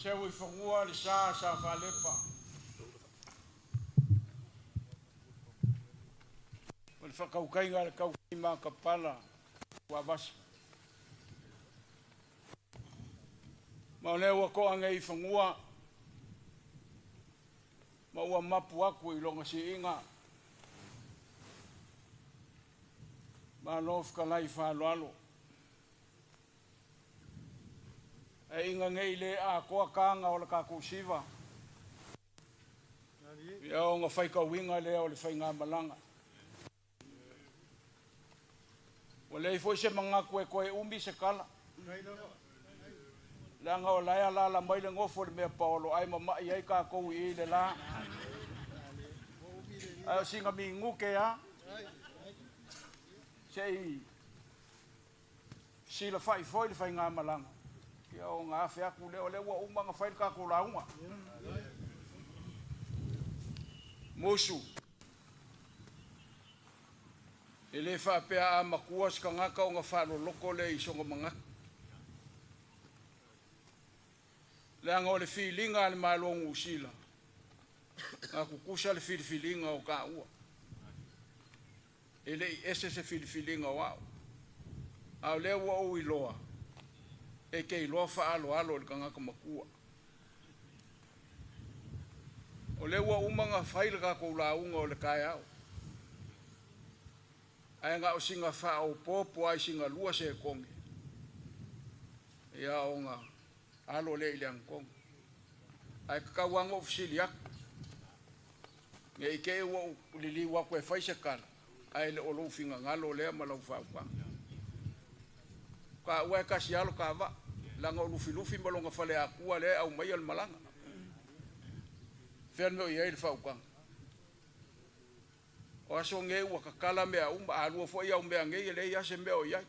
Seu I whangua le sa whalepa. Le whakaukainga le kaukaima kapala wa vasi. Ma lea ua koa ngai whangua. Ma ua mapu aku I longa si inga. Ma lof ka lai whaloalo. E inga ngei le a koa kanga o le kakusiva. Ia o ngā whaika winga lea o le whainga malanga. O lei foi se manga koe umbi se kala. Langa o laia la mai le ngofo le mea paolo ai mama I ai ka kou I le la. Ai singa mi nguke a. Sei sila fai foi le whainga malanga. Ia o ngā awhi aku leo le ua umanga whail ka ko launga. Musu. E le whapea a makua ska ngaka o ngā whalo loko le I songa manga. Le anga o le whilinga le malongu usila. Ngā kukusa le whilinga o ka ua. E le ese se whilinga o au. Au le ua o iloa. E ke iloa whaalo alo le ka ngaka makua. O le ua umanga whaile ka kou launga o le kai au. Ai ngā o singa wha o popo ai singa lua se kongi. Ia o ngā alo le ili ang kongi. Ai kakawanga o fisili aku. Nge ike ua lili wako e whaise kala. Ai le olo finga ngalo lea malau whaupa. Ka ua e kasi alo ka wa. Langa o lufi malonga whale akua le au mai al malanga. Whenno I ai le whaukanga. O aso nge ua kakala mea alua fo ia mea nge le ia se mea o iai.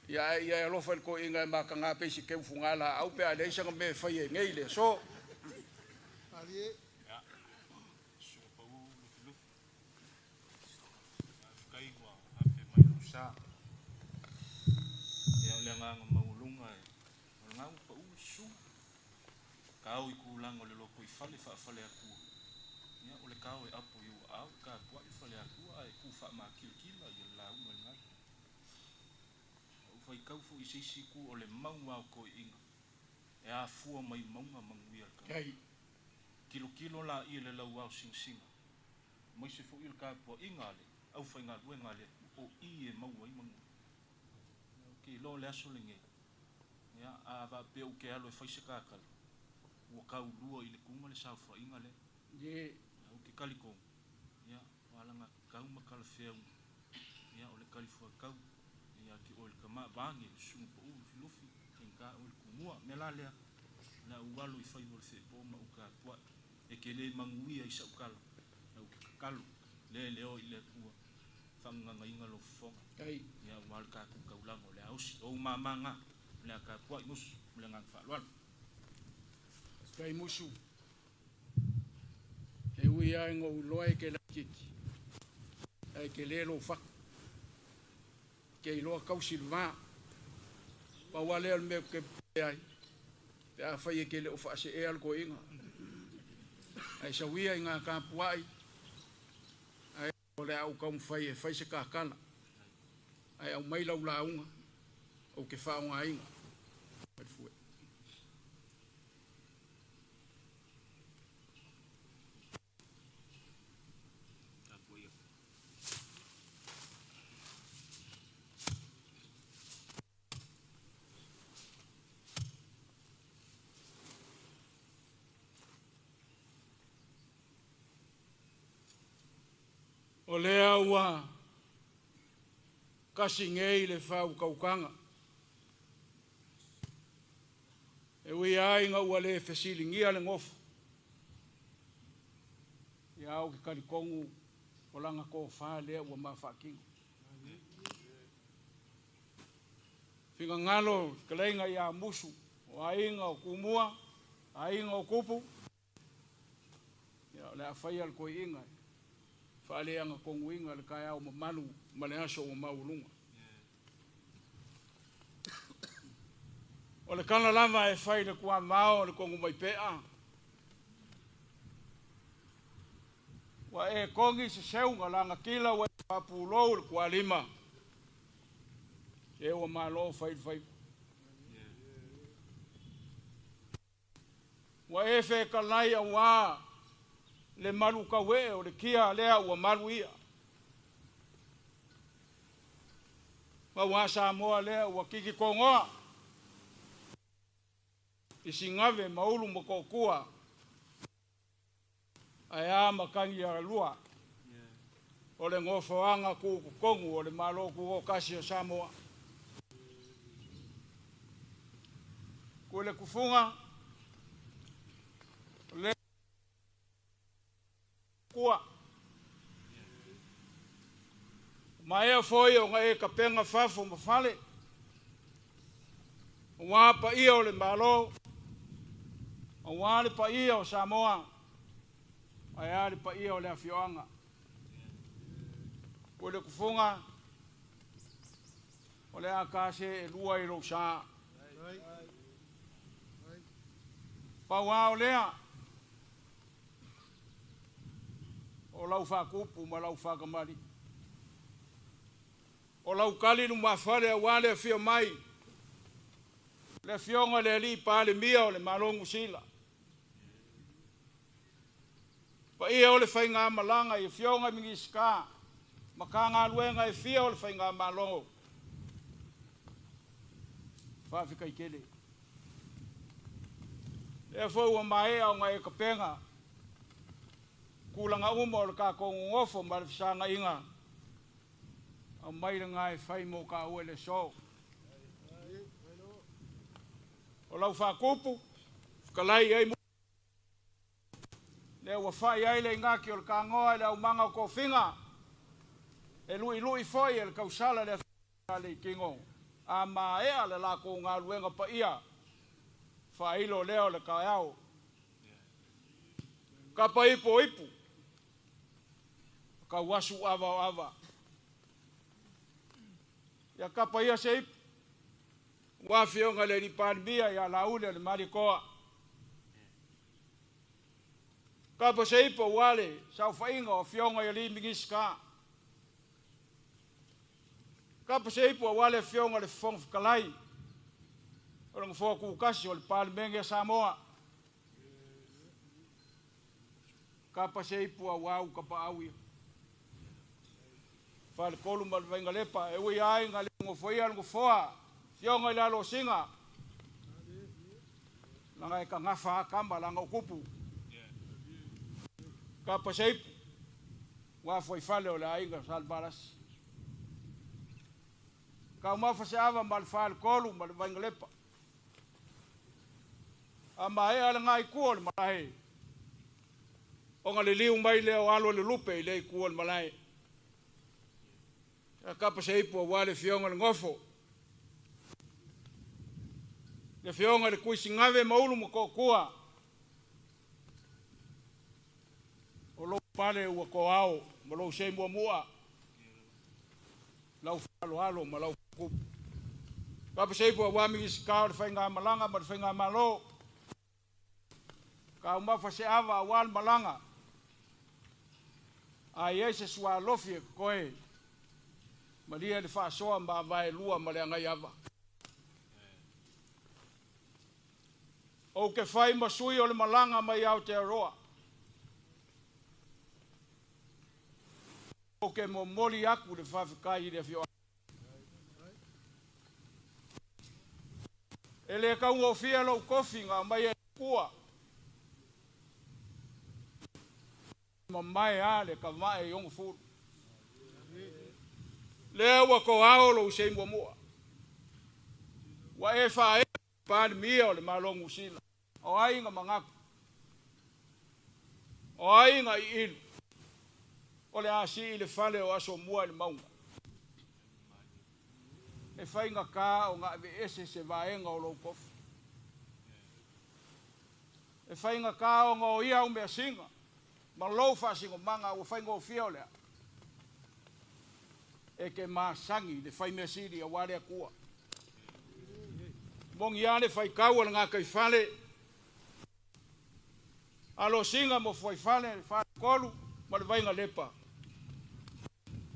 Ia alofa il ko inga maka ngā peisi keu fungala au pea le isanga mea whai e nge le so. Alii. Nganga maulunga e ngau pa usu kau I kulang o le loko I fale whaafale akua ia o le kau e apo I ua au ka pua I fale akua e ku wha maa kilkila I le lau mai ngai o whai kau fu I seisi ku o le maua o ko inga e a fua mai maunga manguia ka kilo la I le lau au singa mai se fu I le ka pua inga le au whai ngā lue ngā le o I e maua I mangu ki lo le aso le nge ya a va pe o ke alo e faise ka kala o ka lua I le kunga le sa fa inga le Ye o ke kaliko ya wala nga ka uma kala feu ya o le kalifua ka ya ki o le kama bangi su po u filofi tinga o le kumua me la le na u walo I fai o le se po ma o ka tua e ke le manguia I sa kala na o ke kalu le o I le ua fanga nga inga lo fonga ya wal ka ku ka ulang o le ausi o mamanga le ka pua mus le ngang fa lwan kai musu. E ui ai ngō loa ke la kiki. Ai ke le lo whak. Ke I loa kausi lwa. Pa wale al mea ke ai. Te a whai e ke le o whaase e al ko inga. Ai sa wia I ngā ka puai. Ai o le au kaum whai e whai se ka kala. Ai au mai lau launga o ke whaonga inga. O lea ua kasi ngei le whau kaukanga. E ui ai ngā ua le whesilingia le ngofu. Ia au ki karikongu o langa ko wha lea ua maa whakinga. Whiga ngalo kaleinga ia musu o ainga o kumua, ainga o kupu. Ia le a whai al koi inga. Whaale anga konguinga le kai au mamalu male aso o maulunga. O le kana lava e fai le kua mao le kongu mai pea. Wa e kongi se seunga langa kila wa papulou le kua lima. E wa malo fai. Wa e fe kalai a wa le malu kawe o le kia lea ua malu ia. Wa Samoa lea ua kiki kongoa. Isi ngave maulu makokua. Ai makangi a lua. O le ngofoanga ku kongu o le malo ku o kasi o Samoa. Ko le kufunga le kua mai foi o ngai ka penga fafo mo fale wa pa ia o le malo wa le pa ia o Samoa ai le pa ia o le afioanga ko le kufunga o le akase e lua i lo sa pa wa o lea o lau Faakupu ma lau Faakamari o lau kali nu mafale wa le fio mai le fionga le li Palemeia o le malongu sila pa ia o le fainga malanga i fionga mingiska makanga luenga i fio o le fainga malongo fafika i kele e fo wa mai o ngai ka penga kulanga uma o ka ko ngofo ma le sanga inga o mai ngai fai mo ka o le so o lau Faakupu kalai ai le wa fai ai le ngaki o ka ngoa le au manga ko finga e lui foi el kausala le kingo a mai ale la ko nga luenga pa ia failo leo le kaiao ka pa ipo ka wasu ava ya ka pa ia se wa fionga le ni Palemeia ya laule le marikoa ka pa se ipo wale sa fainga o fionga ya li mingiska ka pa se ipo wale fionga le fong kalai orang foku kasi ol Palemeia Samoa kapa sei pua wau kapa awi fal kolum mal venga lepa e wi ai ngale ngo foia ngo foa fionga la lo singa langa ka ngafa kamba langa kupu kapa sei wa foi fale o la inga sal balas ka ma fa se ava mal fal kolum mal venga lepa ama e ala ngai kuol malai o ngale liu mai le o alo le lupe le kuol malai ka pa sei po wale fionga ngofo le fionga le kuisi ngave maulu mo ko kua o lo pale o ko ao mo lo sei mo mua lau falo alo ma lau ku ka pa sei po wa mi ska fa nga malanga ma fa nga malo ka uma fa se ava wal malanga a yese swa lofi koe malia le fa soa ma vai lua ma le ngai ava o ke fai masui o le malanga mai au te roa o ke mo moli aku le fa kai le fio ele ka ngo fia lo kofi nga mai kua mamai ale ka mai yong fu le wa ko ao lo sei mo wa e fa e Palemeia le malongu sila o ai nga manga o ai nga il o le asi le fale o aso mua le maunga e fai nga ka o nga ese se vaenga o lo kof e fai nga ka o nga o ia o me singa ma lo fa singo manga o fai ngo fiole e ke masangi le fai me siri a wale kua Mongi ane fai kau ala ngā kai whale. Alo singa mo fai whale kolu, ma le vainga lepa.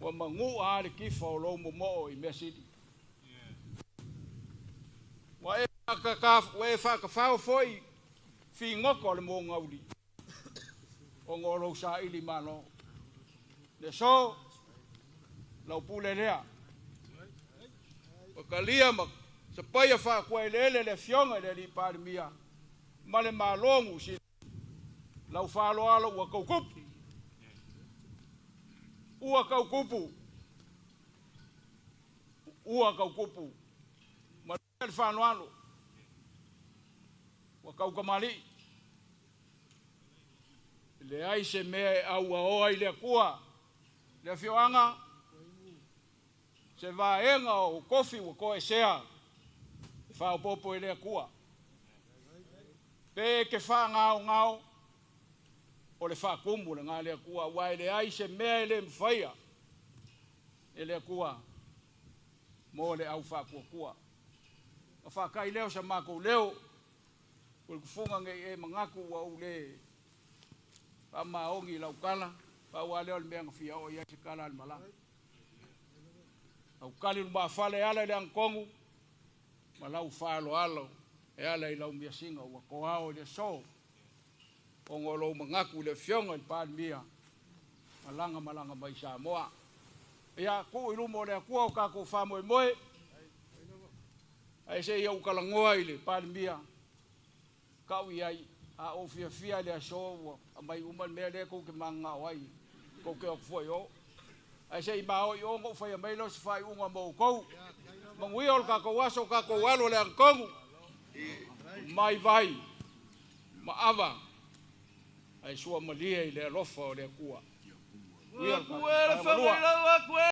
Wa mangu aare kifa o lo mo mo I mea sidi. Wa e whaka whao foi fi ngoko le mo ngauri. O ngoro sa ili mano. Le so, lau pule rea. Wakalia ma sa paia wha kua ele le fionga le li Palemeia. Ma le malongu si lau whalo alo ua kaukupu. Ua kaukupu. Ua kaukupu. Ma le whano alo. Ua kaukamali. Le ai se mea au oa I le kua. Le fioanga. Se vaenga o kofi ua koe sea. Whao popo I le kua. Pe ke wha ngao. O le wha kumu le ngā le kua. Wai le ai se mea le mwhaia. E le kua. Mo le au wha kua. A wha kai leo sa mako leo. O le kufunga nge e mangaku wa u le. Pa maongi lau kala. Pa ua leo le mea ngawhia o ia se kala al malanga. Au kali lu mawhale ala le angkongu. Ma lau whalo alo. E ala I lau mea singa ua koao le so. O ngolo mangaku le fionga I Palemeia. Malanga mai sa moa. Ia ku ilu mo le kua o kako wha moe. Ai se ia ukalangoa I le Palemeia. Kau iai. A o fia le so. A mai uman mea le kou ke manga wai. Kou ke okfua yo. Ai se I mao I ongo whai a meilo se whai unga mo kou. Mangui ol kako waso kako walo le angkongu. Mai vai. Maava. Ai sua malia I le alofa o le kua.